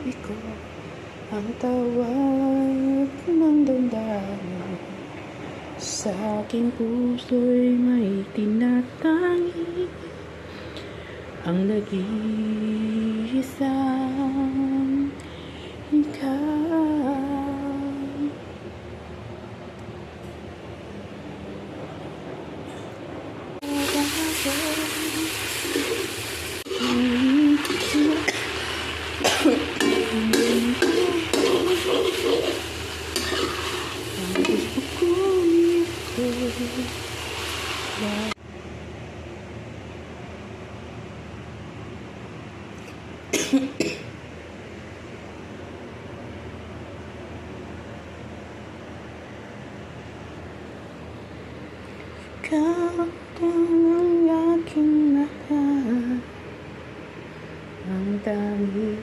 pag-ibig ko, ang tawag ng damdamin. Sa aking puso'y may tinatangi, ang nag-iisang ikaw. Ikaw ang aking mahal, ang dami